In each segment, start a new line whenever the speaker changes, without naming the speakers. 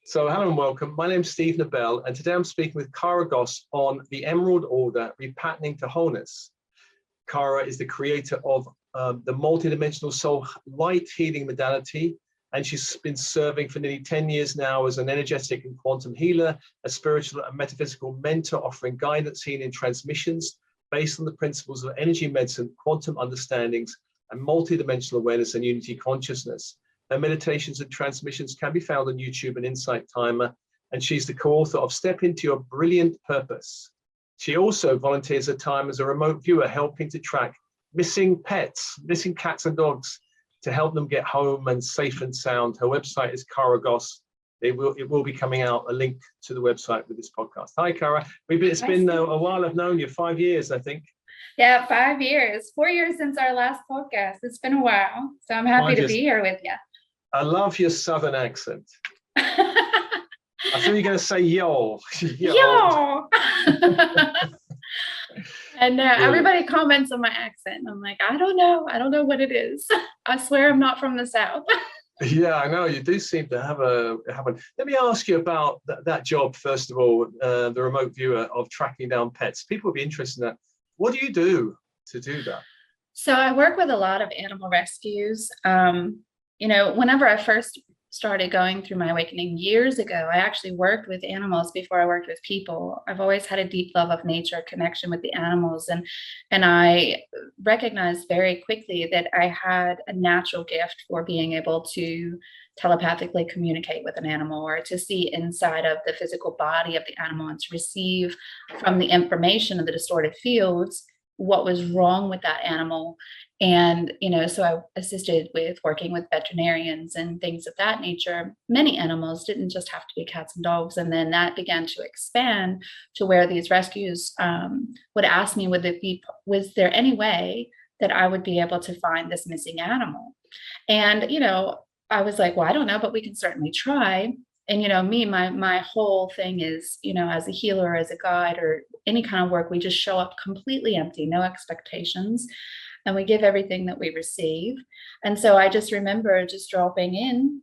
So hello and welcome. My name's Steve Nobel, and today I'm speaking with Goss on the Emerald Order, Repatterning to Wholeness. Kara is the creator of the Multidimensional Soul Light Healing Modality, and she's been serving for nearly 10 years now as an energetic and quantum healer, a spiritual and metaphysical mentor offering guidance, healing, transmissions based on the principles of energy medicine, quantum understandings, and multidimensional awareness and unity consciousness. Her meditations and transmissions can be found on YouTube and Insight Timer, and she's the co-author of Step Into Your Brilliant Purpose. She also volunteers her time as a remote viewer, helping to track missing pets, missing cats and dogs, to help them get home and safe and sound. Her website is Kara Goss. It will be coming out, a link to the website with this podcast. Hi, Kara. It's been a while. I've known you, 5 years, I think.
Yeah, 5 years, 4 years since our last podcast. It's been a while, so I'm happy to be here with you.
I love your Southern accent. I thought you were going to say yo.
Yo. And everybody comments on my accent. I'm like, I don't know what it is. I swear I'm not from the South.
Yeah, I know you do seem to have a. Let me ask you about that job first of all, the remote viewer of tracking down pets. People would be interested in that. What do you do to do that?
So I work with a lot of animal rescues. Whenever I first started going through my awakening years ago, I actually worked with animals before I worked with people. I've always had a deep love of nature, connection with the animals, and I recognized very quickly that I had a natural gift for being able to telepathically communicate with an animal, or to see inside of the physical body of the animal and to receive from the information of the distorted fields what was wrong with that animal. And, so I assisted with working with veterinarians and things of that nature. Many animals, didn't just have to be cats and dogs. And then that began to expand to where these rescues would ask me, was there any way that I would be able to find this missing animal? And, I was like, well, I don't know, but we can certainly try. And, my whole thing is, as a healer, as a guide, or any kind of work, we just show up completely empty, no expectations. And we give everything that we receive. And so I just remember just dropping in.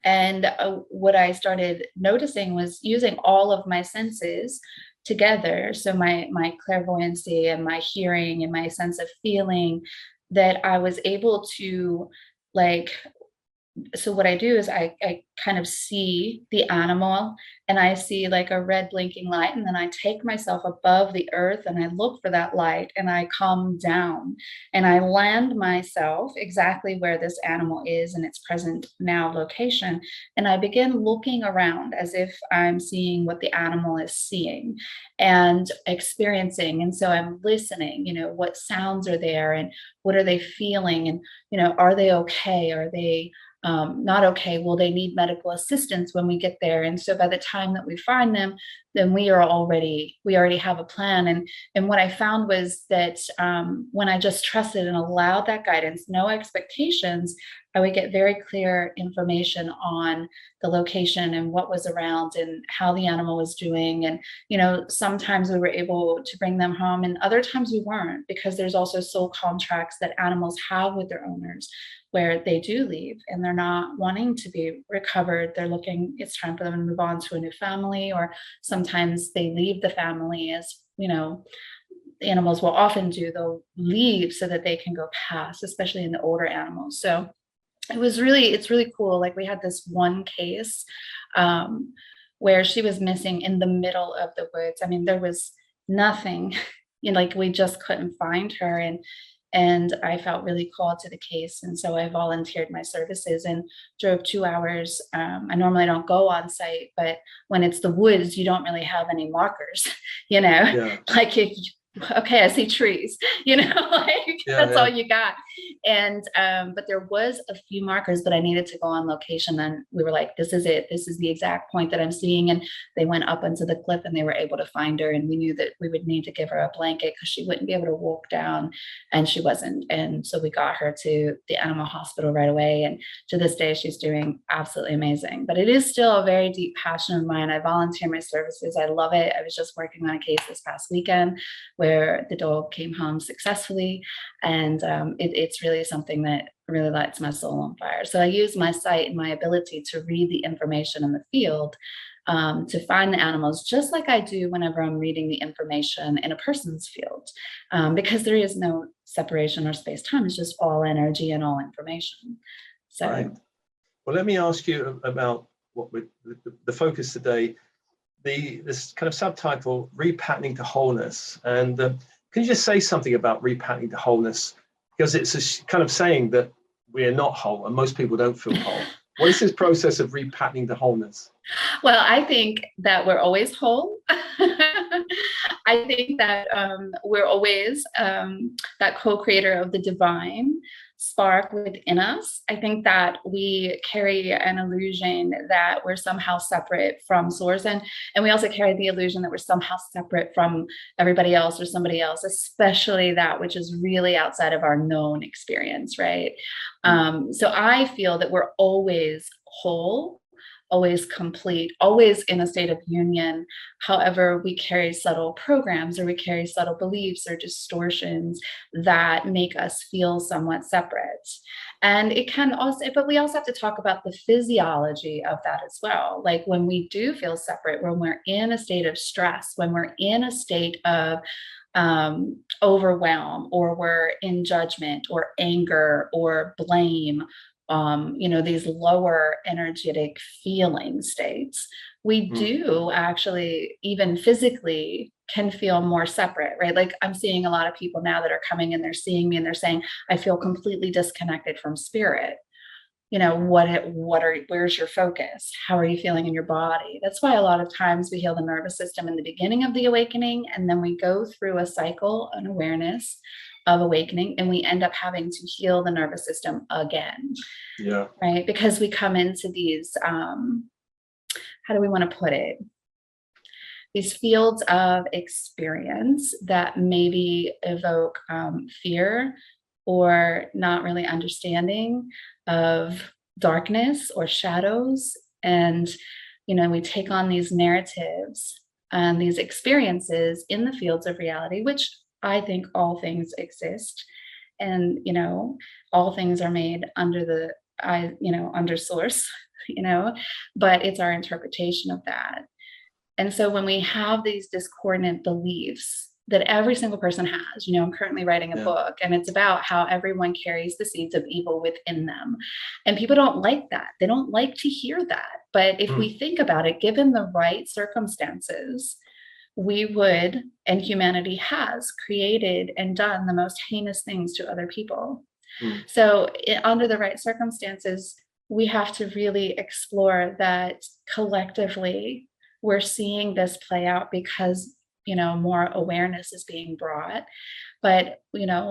And what I started noticing was using all of my senses together. So my clairvoyancy and my hearing and my sense of feeling, that I was able to so what I do is I kind of see the animal, and I see like a red blinking light, and then I take myself above the earth and I look for that light, and I come down and I land myself exactly where this animal is in its present now location. And I begin looking around as if I'm seeing what the animal is seeing and experiencing. And so I'm listening, what sounds are there and what are they feeling? And, are they okay? Are they not okay? Will they need medical assistance when we get there? And so by the time that we find them, then we already have a plan. And what I found was that when I just trusted and allowed that guidance, no expectations, I would get very clear information on the location and what was around and how the animal was doing. And, sometimes we were able to bring them home, and other times we weren't, because there's also soul contracts that animals have with their owners, where they do leave and they're not wanting to be recovered. They're looking, it's time for them to move on to a new family, or sometimes they leave the family, as, animals will often do. They'll leave so that they can go past, especially in the older animals. So it's really cool. Like, we had this one case where she was missing in the middle of the woods. I mean, there was nothing, we just couldn't find her. And I felt really called to the case. And so I volunteered my services and drove 2 hours. I normally don't go on site, but when it's the woods, you don't really have any markers,
Yeah.
Okay, I see trees, that's all you got. And, but there was a few markers, but I needed to go on location. And we were like, this is it. This is the exact point that I'm seeing. And they went up into the cliff and they were able to find her. And we knew that we would need to give her a blanket because she wouldn't be able to walk down, and she wasn't. And so we got her to the animal hospital right away. And to this day, she's doing absolutely amazing. But it is still a very deep passion of mine. I volunteer my services. I love it. I was just working on a case this past weekend where the dog came home successfully. And it's really something that really lights my soul on fire. So I use my sight and my ability to read the information in the field to find the animals, just like I do whenever I'm reading the information in a person's field, because there is no separation or space-time. It's just all energy and all information. So,
right. Well, let me ask you about what the focus today, this kind of subtitle, Repatterning to Wholeness. And can you just say something about repatterning to wholeness? Because it's a kind of saying that we're not whole and most people don't feel whole. What is this process of repatterning to wholeness?
well, I think that we're always whole. I think that we're always that co-creator of the divine spark within us. I think that we carry an illusion that we're somehow separate from source, and we also carry the illusion that we're somehow separate from everybody else or somebody else, especially that which is really outside of our known experience, right? So I feel that we're always whole, always complete, always in a state of union. However, we carry subtle programs, or we carry subtle beliefs or distortions that make us feel somewhat separate. And it can also, but we also have to talk about the physiology of that as well. Like when we do feel separate, when we're in a state of stress, when we're in a state of overwhelm, or we're in judgment or anger or blame, these lower energetic feeling states, we do actually, even physically, can feel more separate, right? Like I'm seeing a lot of people now that are coming and they're seeing me and they're saying, I feel completely disconnected from spirit. Where's your focus? How are you feeling in your body? That's why a lot of times we heal the nervous system in the beginning of the awakening, and then we go through a cycle, an awareness of awakening, and we end up having to heal the nervous system again.
Yeah.
Right? Because we come into these, how do we want to put it? These fields of experience that maybe evoke fear, or not really understanding of darkness or shadows. And, we take on these narratives and these experiences in the fields of reality, which I think all things exist. And, all things are made under under source, but it's our interpretation of that. And so when we have these discordant beliefs that every single person has, I'm currently writing a book, and it's about how everyone carries the seeds of evil within them. And people don't like that. They don't like to hear that. But if we think about it, given the right circumstances, we would, and humanity has, created and done the most heinous things to other people. So under the right circumstances, we have to really explore that collectively we're seeing this play out because, more awareness is being brought. But,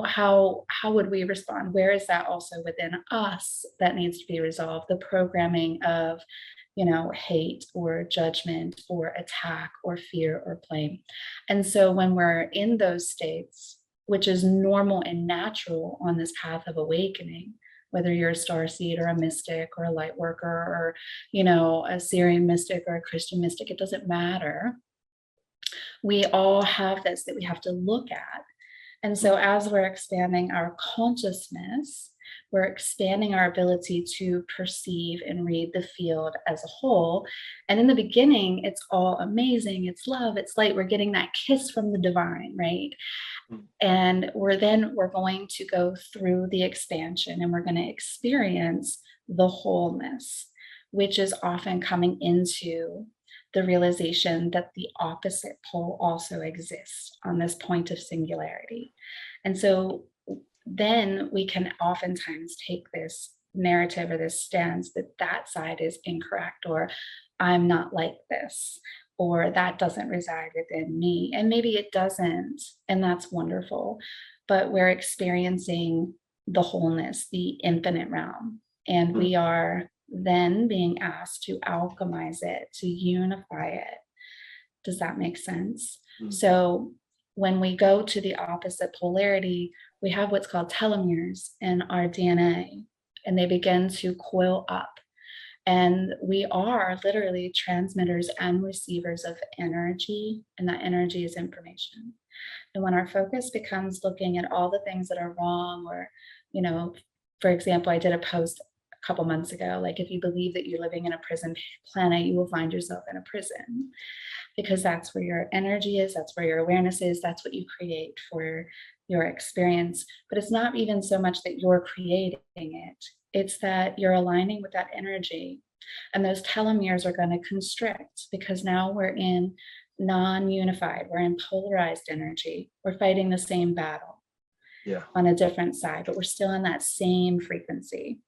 how would we respond? Where is that also within us that needs to be resolved? The programming of, hate or judgment or attack or fear or blame. And so when we're in those states, which is normal and natural on this path of awakening, whether you're a starseed or a mystic or a light worker or, a Syrian mystic or a Christian mystic, it doesn't matter. We all have this that we have to look at. And so as we're expanding our consciousness, we're expanding our ability to perceive and read the field as a whole. And in the beginning, it's all amazing. It's love, it's light. We're getting that kiss from the divine, right? And we're going to go through the expansion, and we're going to experience the wholeness, which is often coming into the realization that the opposite pole also exists on this point of singularity. And so then we can oftentimes take this narrative or this stance that side is incorrect, or I'm not like this, or that doesn't reside within me. And maybe it doesn't, and that's wonderful. But we're experiencing the wholeness, the infinite realm, and we are then being asked to alchemize it, to unify it. Does that make sense? So when we go to the opposite polarity, we have what's called telomeres in our DNA, and they begin to coil up. And we are literally transmitters and receivers of energy, and that energy is information. And when our focus becomes looking at all the things that are wrong, or, for example, I did a post a couple months ago, like, if you believe that you're living in a prison planet, you will find yourself in a prison, because that's where your energy is, that's where your awareness is, that's what you create for your experience. But it's not even so much that you're creating it, it's that you're aligning with that energy. And those telomeres are going to constrict, because now we're in non-unified, we're in polarized energy. We're fighting the same battle on a different side, but we're still in that same frequency.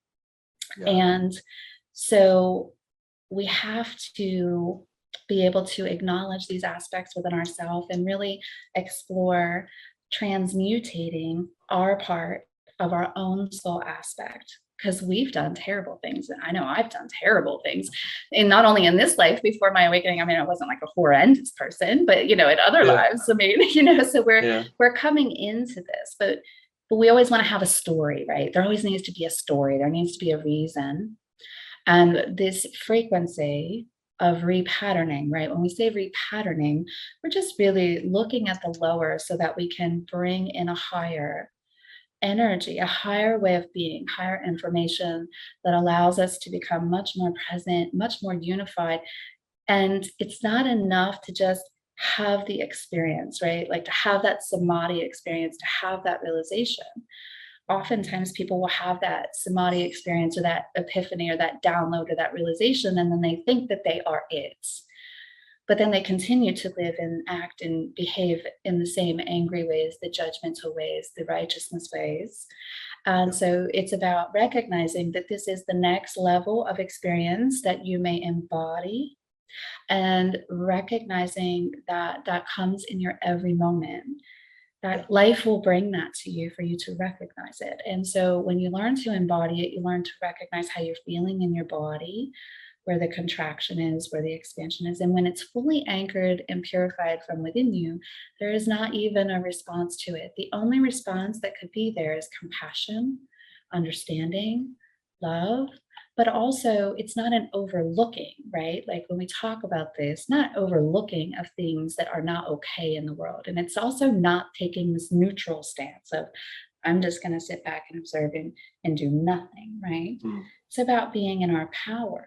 And so we have to be able to acknowledge these aspects within ourselves and really explore transmutating our part of our own soul aspect, because we've done terrible things. And I know I've done terrible things, and not only in this life before my awakening. I mean, I wasn't like a horrendous person, but in other lives, I mean, so we're coming into this, but we always want to have a story, right? There always needs to be a story. There needs to be a reason. And this frequency of repatterning, right? When we say repatterning, we're just really looking at the lower so that we can bring in a higher energy, a higher way of being, higher information that allows us to become much more present, much more unified. And it's not enough to just have the experience, right? Like to have that samadhi experience, to have that realization. Oftentimes people will have that samadhi experience or that epiphany or that download or that realization, and then they think that they are it. But then they continue to live and act and behave in the same angry ways, the judgmental ways, the righteousness ways. And so it's about recognizing that this is the next level of experience that you may embody, and recognizing that that comes in your every moment, that life will bring that to you for you to recognize it. And so when you learn to embody it, you learn to recognize how you're feeling in your body, where the contraction is, where the expansion is. And when it's fully anchored and purified from within you, there is not even a response to it. The only response that could be there is compassion, understanding, love. But also it's not an overlooking, right? Like when we talk about this, not overlooking of things that are not okay in the world. And it's also not taking this neutral stance of, I'm just going to sit back and observe and do nothing, right? It's about being in our power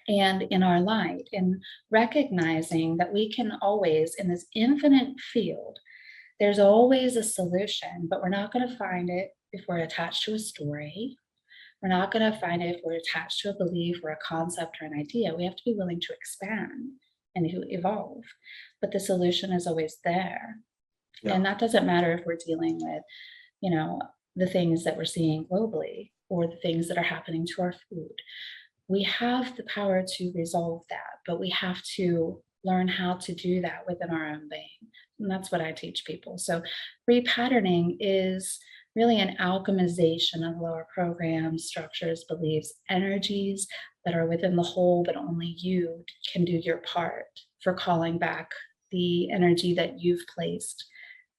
and in our light, and recognizing that we can always, in this infinite field, there's always a solution, but we're not going to find it if we're attached to a story. We're not going to find it if we're attached to a belief or a concept or an idea. We have to be willing to expand and to evolve. But the solution is always there. And that doesn't matter if we're dealing with, the things that we're seeing globally or the things that are happening to our food. We have the power to resolve that, but we have to learn how to do that within our own being. And that's what I teach people. So repatterning is really an alchemization of lower programs, structures, beliefs, energies that are within the whole, but only you can do your part for calling back the energy that you've placed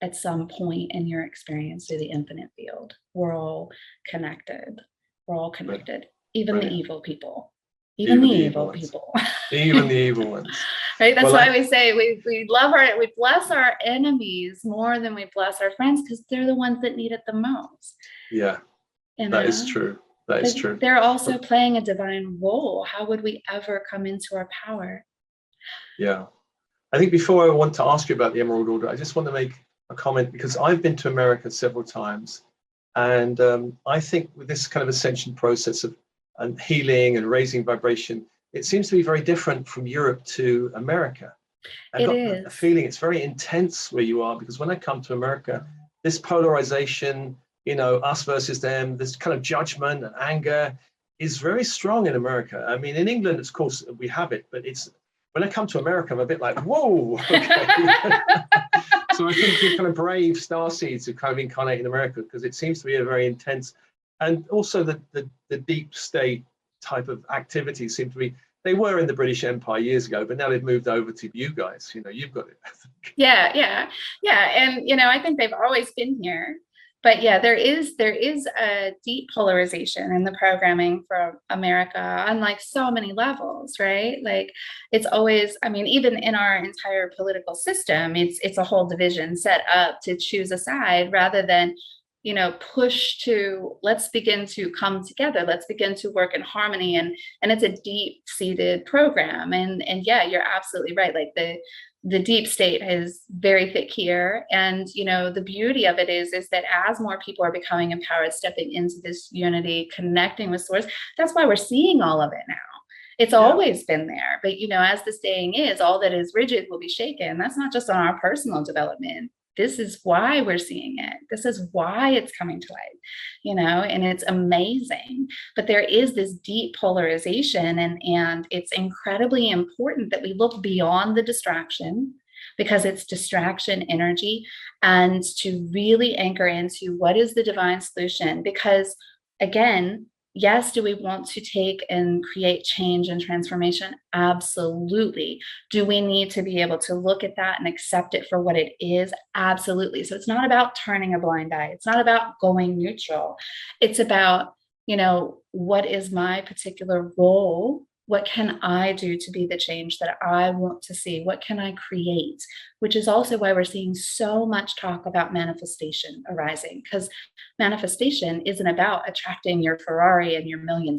at some point in your experience through the infinite field. We're all connected. We're all connected. Even the evil people. Even the evil people.
Even the evil ones.
Right? That's why we say we bless our enemies more than we bless our friends, because they're the ones that need it the most.
Yeah. That is true. That is true.
They're also playing a divine role. How would we ever come into our power?
Yeah. I think before I want to ask you about the Emerald Order, I just want to make a comment, because I've been to America several times. And I think with this kind of ascension process of healing and raising vibration, it seems to be very different from Europe to America. I got a feeling it's very intense where you are, because when I come to America, this polarization, us versus them, this kind of judgment and anger is very strong in America. I mean, in England, of course, we have it, but when I come to America, I'm a bit like, whoa, okay. So I think you're kind of brave starseeds who kind of incarnate in America, because it seems to be a very intense, and also the deep state type of activities seem to be, they were in the British Empire years ago, but now they've moved over to you guys. You've got it.
Yeah. And, I think they've always been here. But yeah, there is a deep polarization in the programming for America on like so many levels, right? Like it's always, I mean, even in our entire political system, it's a whole division set up to choose a side rather than push to, let's begin to come together, let's begin to work in harmony. And it's a deep seated program. And yeah, you're absolutely right. Like the deep state is very thick here. And, the beauty of it is that as more people are becoming empowered, stepping into this unity, connecting with source, that's why we're seeing all of it now. It's always been there. But, as the saying is, all that is rigid will be shaken. That's not just on our personal development. This is why we're seeing it. This is why it's coming to light, and it's amazing. But there is this deep polarization, and it's incredibly important that we look beyond the distraction, because it's distraction energy, and to really anchor into what is the divine solution. Because again, yes, do we want to take and create change and transformation? Absolutely. Do we need to be able to look at that and accept it for what it is? Absolutely. So it's not about turning a blind eye. It's not about going neutral. It's about, what is my particular role? What can I do to be the change that I want to see? What can I create? Which is also why we're seeing so much talk about manifestation arising, because manifestation isn't about attracting your Ferrari and your $1 million.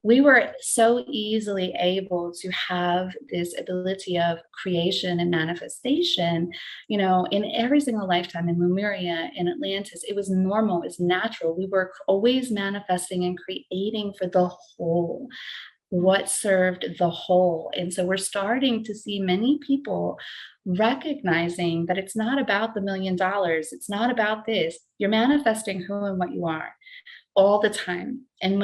We were so easily able to have this ability of creation and manifestation, in every single lifetime. In Lemuria, in Atlantis, it was normal, it's natural. We were always manifesting and creating for the whole, what served the whole. And so we're starting to see many people recognizing that it's not about the $1 million. It's not about this. You're manifesting who and what you are all the time. And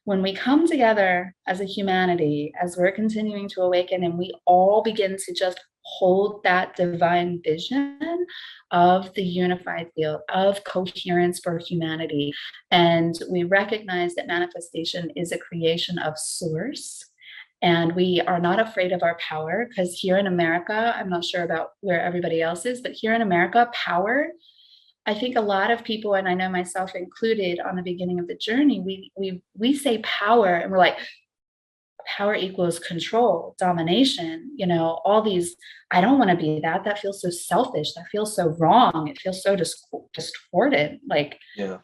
when we come together as a humanity, as we're continuing to awaken, and we all begin to just hold that divine vision of the unified field of coherence for humanity, and we recognize that manifestation is a creation of source, and we are not afraid of our power, because here in America, I'm not sure about where everybody else is, but here in America, power, I think a lot of people, and I know myself included, on the beginning of the journey, we say power, and we're like, power equals control, domination, all these. I don't want to be that. That feels so selfish. That feels so wrong. It feels so distorted. Like,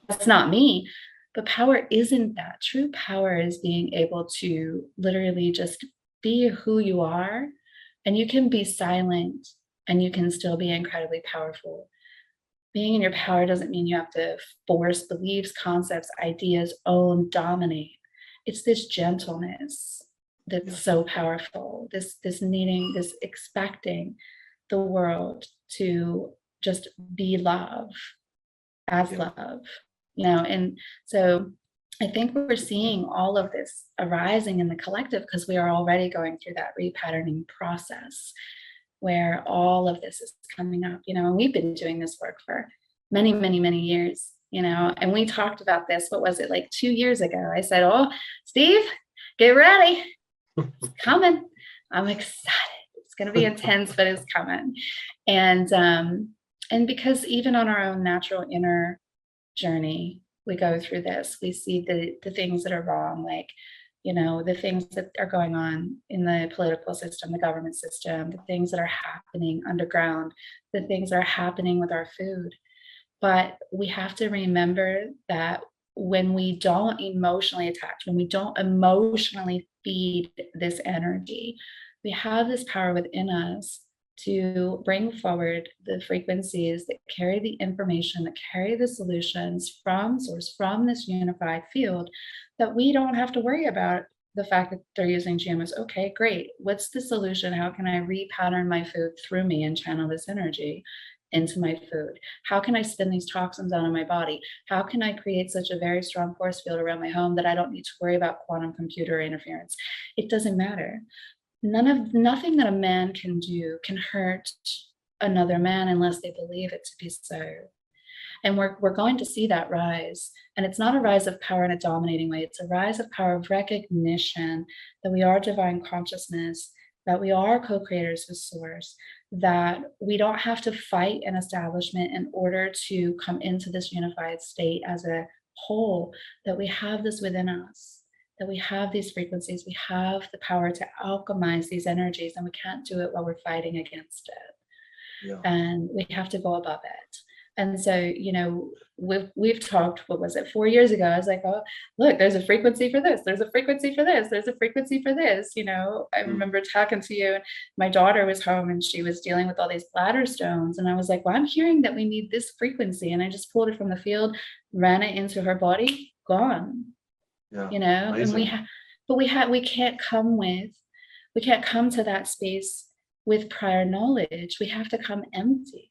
that's not me. But power isn't that. True power is being able to literally just be who you are, and you can be silent, and you can still be incredibly powerful. Being in your power doesn't mean you have to force beliefs, concepts, ideas, own, dominate. It's this gentleness that's so powerful. This needing, this expecting the world to just be love as love, and so I think we're seeing all of this arising in the collective, because we are already going through that repatterning process, where all of this is coming up, and we've been doing this work for many, many, many years, and we talked about this, what was it, like 2 years ago? I said, oh, Steve, get ready. It's coming. I'm excited. It's going to be intense, but it's coming. And because even on our own natural inner journey, we go through this, we see the things that are wrong, like, the things that are going on in the political system, the government system, the things that are happening underground, the things that are happening with our food. But we have to remember that when we don't emotionally attach, when we don't emotionally feed this energy, we have this power within us to bring forward the frequencies that carry the information, that carry the solutions from source, from this unified field, that we don't have to worry about the fact that they're using GMOs. Okay, great. What's the solution? How can I repattern my food through me and channel this energy into my food? How can I spin these toxins out of my body? How can I create such a very strong force field around my home that I don't need to worry about quantum computer interference? It doesn't matter. Nothing that a man can do can hurt another man unless they believe it to be so. And we're going to see that rise. And it's not a rise of power in a dominating way. It's a rise of power of recognition that we are divine consciousness, that we are co-creators with source, that we don't have to fight an establishment in order to come into this unified state as a whole, that we have this within us, that we have these frequencies, we have the power to alchemize these energies, and we can't do it while we're fighting against it. And we have to go above it. And so, we've talked, what was it, 4 years ago? I was like, oh, look, there's a frequency for this. There's a frequency for this. There's a frequency for this. I remember talking to you, and my daughter was home and she was dealing with all these bladder stones. And I was like, well, I'm hearing that we need this frequency. And I just pulled it from the field, ran it into her body, gone.
Yeah,
and we can't come to that space with prior knowledge. We have to come empty.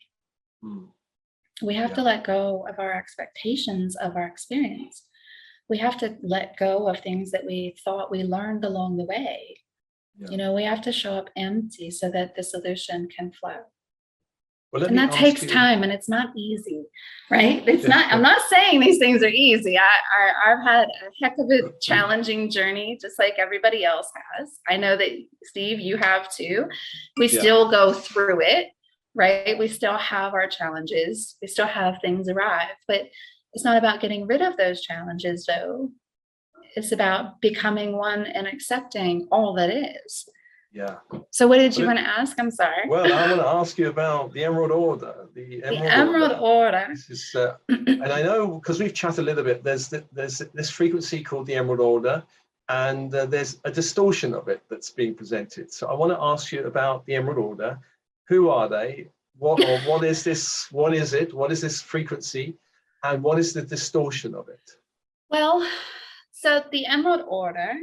We have to let go of our expectations of our experience. We have to let go of things that we thought we learned along the way. We have to show up empty so that the solution can flow.
Well,
and that takes time, and it's not easy, right? It's not, I'm not saying these things are easy. I've had a heck of a challenging journey, just like everybody else has. I know that, Steve, you have too. We still go through it, right? We still have our challenges. We still have things arrive, but it's not about getting rid of those challenges, though. It's about becoming one and accepting all that is.
Yeah.
So what did you want to ask? I'm sorry.
Well, I want to ask you about the Emerald Order. The
Emerald Order.
This is, and I know, because we've chatted a little bit, there's this frequency called the Emerald Order, and there's a distortion of it that's being presented. So I want to ask you about the Emerald Order. Who are they? What is this? What is it? What is this frequency? And what is the distortion of it?
Well, so the Emerald Order,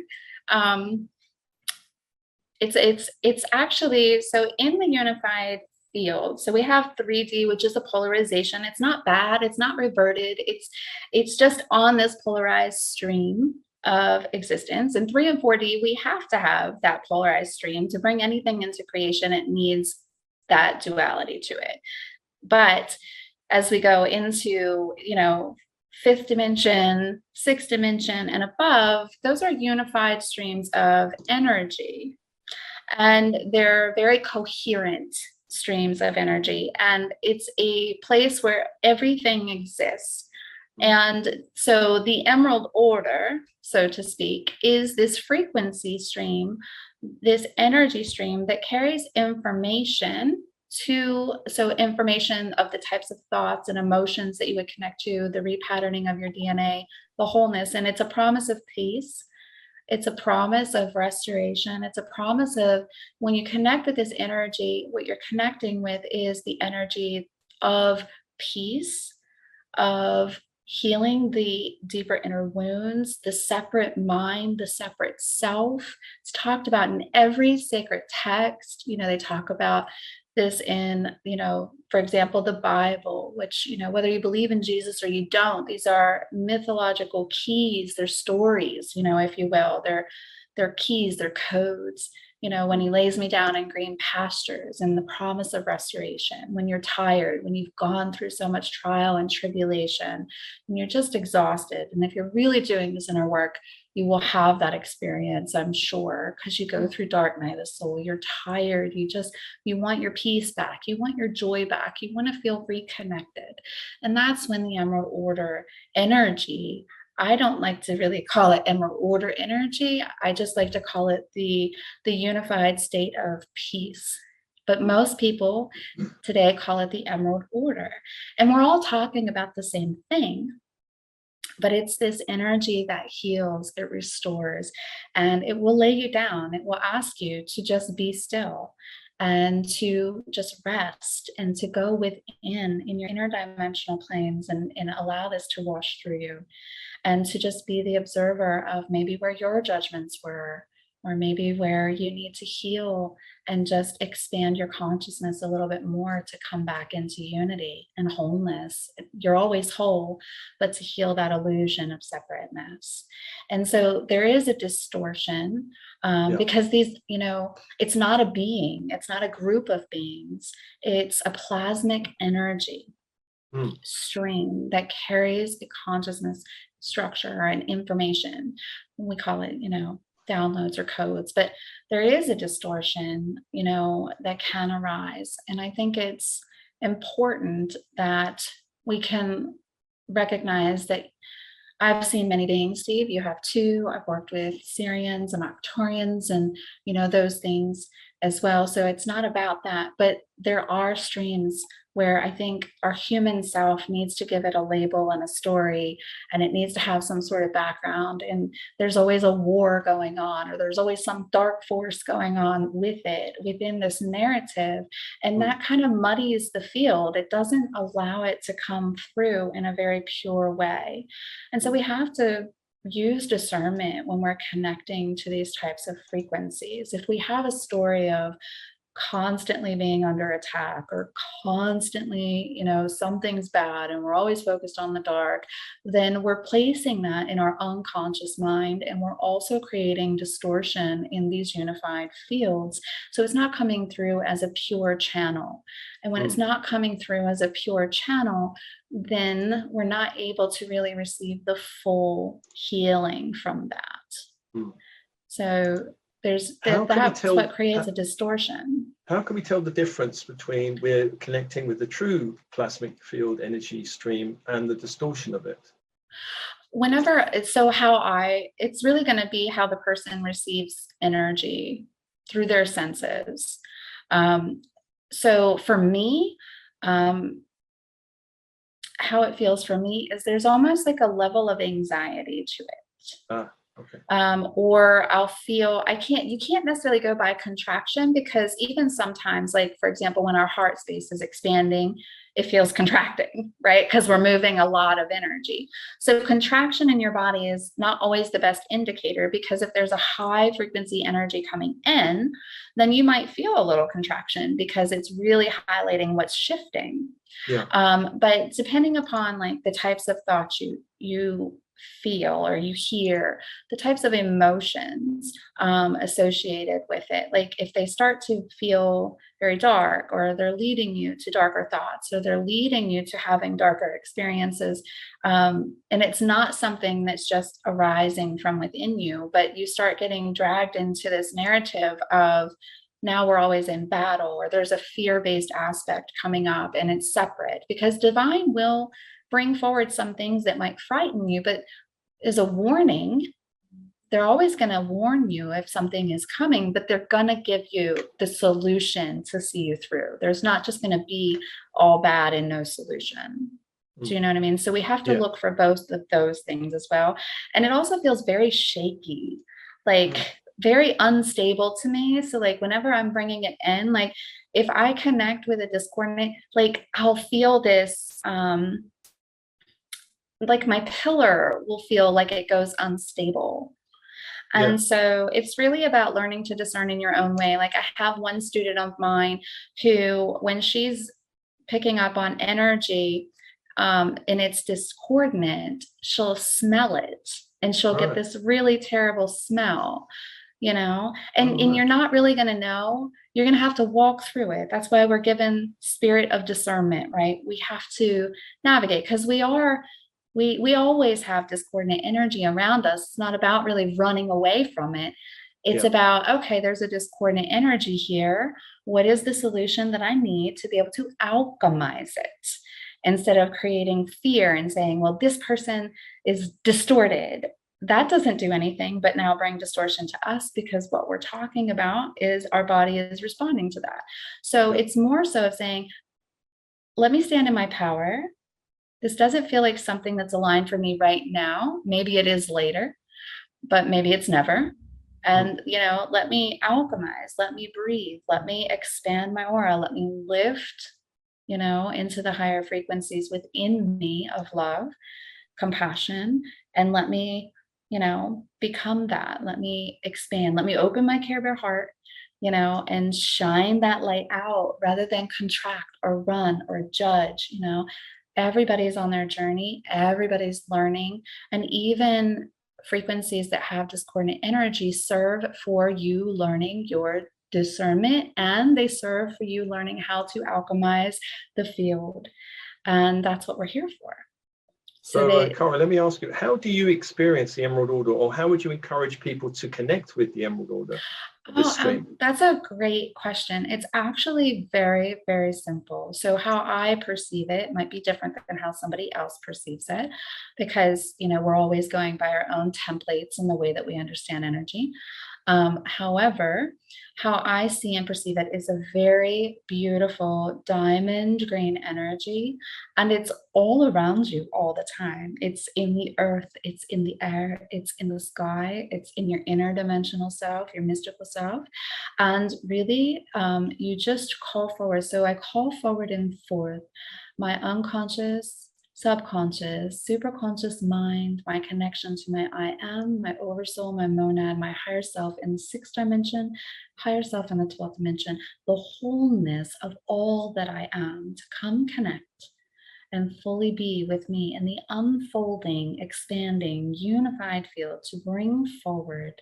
it's actually, so in the unified field, so we have 3D, which is a polarization. It's not bad, it's not reverted, it's just on this polarized stream of existence. In 3 and 4D, we have to have that polarized stream. To bring anything into creation, it needs that duality to it. But as we go into, 5th dimension, 6th dimension, and above, those are unified streams of energy. And they're very coherent streams of energy. And it's a place where everything exists. And so the Emerald Order, so to speak, is this frequency stream, this energy stream that carries information information of the types of thoughts and emotions that you would connect to, the repatterning of your DNA, the wholeness. And it's a promise of peace. It's a promise of restoration. It's a promise of, when you connect with this energy, what you're connecting with is the energy of peace, of healing the deeper inner wounds, the separate mind, the separate self. It's talked about in every sacred text. They talk about this in, for example, the Bible, which, whether you believe in Jesus or you don't, these are mythological keys. They're stories, if you will. They're keys, they're codes. When he lays me down in green pastures, and the promise of restoration, when you're tired, when you've gone through so much trial and tribulation, and you're just exhausted. And if you're really doing this inner work, you will have that experience, I'm sure, because you go through dark night of the soul. You're tired. You want your peace back. You want your joy back. You want to feel reconnected. And that's when the Emerald Order energy, I don't like to really call it Emerald Order energy. I just like to call it the unified state of peace. But most people today call it the Emerald Order. And we're all talking about the same thing. But it's this energy that heals, it restores, and it will lay you down. It will ask you to just be still and to just rest and to go within in your interdimensional planes and allow this to wash through you, and to just be the observer of maybe where your judgments were, or maybe where you need to heal and just expand your consciousness a little bit more to come back into unity and wholeness. You're always whole, but to heal that illusion of separateness. And so there is a distortion because these, it's not a being, it's not a group of beings, it's a plasmic energy stream that carries a consciousness structure and information. We call it, downloads or codes, but there is a distortion, that can arise. And I think it's important that we can recognize that I've seen many beings, Steve. You have too. I've worked with Syrians and Arcturians and, those things as well. So it's not about that, but there are streams where I think our human self needs to give it a label and a story, and it needs to have some sort of background. And there's always a war going on, or there's always some dark force going on with it within this narrative. And that kind of muddies the field. It doesn't allow it to come through in a very pure way. And so we have to use discernment when we're connecting to these types of frequencies. If we have a story of constantly being under attack, or constantly, something's bad and we're always focused on the dark, then we're placing that in our unconscious mind, and we're also creating distortion in these unified fields. So it's not coming through as a pure channel. And when it's not coming through as a pure channel, then we're not able to really receive the full healing from that. So that's what creates a distortion.
How can we tell the difference between we're connecting with the true plasmic field energy stream and the distortion of it?
It's really going to be how the person receives energy through their senses. So for me, how it feels for me is there's almost like a level of anxiety to it.
Okay.
Or you can't necessarily go by contraction, because even sometimes, like, for example, when our heart space is expanding, it feels contracting, right? Because we're moving a lot of energy. So contraction in your body is not always the best indicator, because if there's a high frequency energy coming in, then you might feel a little contraction because it's really highlighting what's shifting.
Yeah.
But depending upon like the types of thoughts you feel or you hear, the types of emotions associated with it, like if they start to feel very dark, or they're leading you to darker thoughts, or they're leading you to having darker experiences, and it's not something that's just arising from within you, but you start getting dragged into this narrative of, now we're always in battle, or there's a fear-based aspect coming up, and it's separate, because divine will bring forward some things that might frighten you, but as a warning. They're always going to warn you if something is coming, but they're going to give you the solution to see you through. There's not just going to be all bad and no solution. Do you know what I mean? So we have to look for both of those things as well. And it also feels very shaky, like very unstable to me. So like whenever I'm bringing it in, like if I connect with a discordant, like I'll feel this, like my pillar will feel like it goes unstable. And so it's really about learning to discern in your own way. Like I have one student of mine who, when she's picking up on energy and it's discordant, she'll smell it, and she'll get this really terrible smell, and you're not really going to know. You're going to have to walk through it. That's why we're given spirit of discernment, right? We have to navigate, because we always have discordant energy around us. It's not about really running away from it. It's about, okay, there's a discordant energy here. What is the solution that I need to be able to alchemize it? Instead of creating fear and saying, well, this person is distorted. That doesn't do anything but now bring distortion to us, because what we're talking about is our body is responding to that. So it's more so of saying, let me stand in my power. This doesn't feel like something that's aligned for me right now. Maybe it is later, but maybe it's never. And, let me alchemize, let me breathe, let me expand my aura, let me lift, into the higher frequencies within me of love, compassion, and let me, become that. Let me expand, let me open my Care Bear heart, and shine that light out rather than contract or run or judge. Everybody's on their journey, everybody's learning, and even frequencies that have discordant energy serve for you learning your discernment, and they serve for you learning how to alchemize the field. And that's what we're here for.
So, Cara, let me ask you, how do you experience the Emerald Order, or how would you encourage people to connect with the Emerald Order?
That's a great question. It's actually very, very simple. So how I perceive it might be different than how somebody else perceives it, because, we're always going by our own templates and the way that we understand energy. However, how I see and perceive it is a very beautiful diamond green energy, and it's all around you all the time. It's in the earth, it's in the air, it's in the sky, it's in your interdimensional self, your mystical self. And really, you just call forward. So I call forward and forth my unconscious, subconscious, superconscious mind, my connection to my I am, my oversoul, my monad, my higher self in the 6th dimension, higher self in the 12th dimension, the wholeness of all that I am, to come connect and fully be with me in the unfolding, expanding, unified field, to bring forward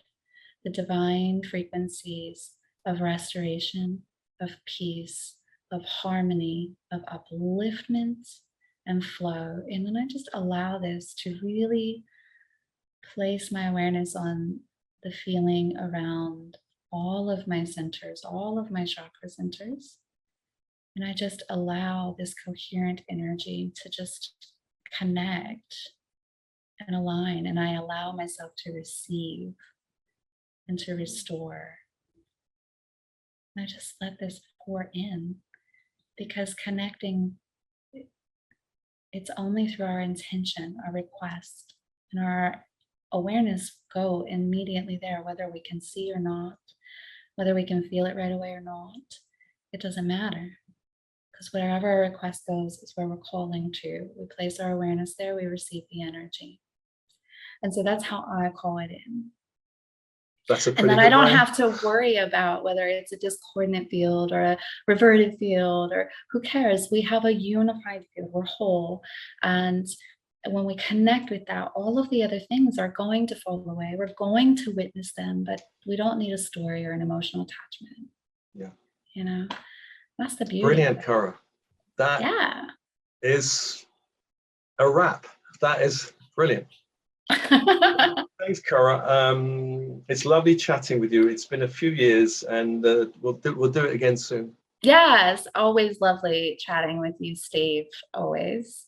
the divine frequencies of restoration, of peace, of harmony, of upliftment and flow. And then I just allow this to really place my awareness on the feeling around all of my centers, all of my chakra centers. And I just allow this coherent energy to just connect and align. And I allow myself to receive and to restore. And I just let this pour in, because connecting, it's only through our intention, our request, and our awareness go immediately there, whether we can see or not, whether we can feel it right away or not. It doesn't matter, because wherever our request goes is where we're calling to. We place our awareness there, we receive the energy. And so that's how I call it in.
That's a pretty
and then
good
I don't
way.
have to worry about whether it's a discordant field or a reverted field, or who cares? We have a unified field, we're whole. And when we connect with that, all of the other things are going to fall away. We're going to witness them, but we don't need a story or an emotional attachment.
Yeah.
You know, that's the beauty.
Brilliant, Cara. That is a wrap. That is brilliant. Thanks, Cara. It's lovely chatting with you. It's been a few years, and we'll do it again soon.
Yes, always lovely chatting with you, Steve. Always.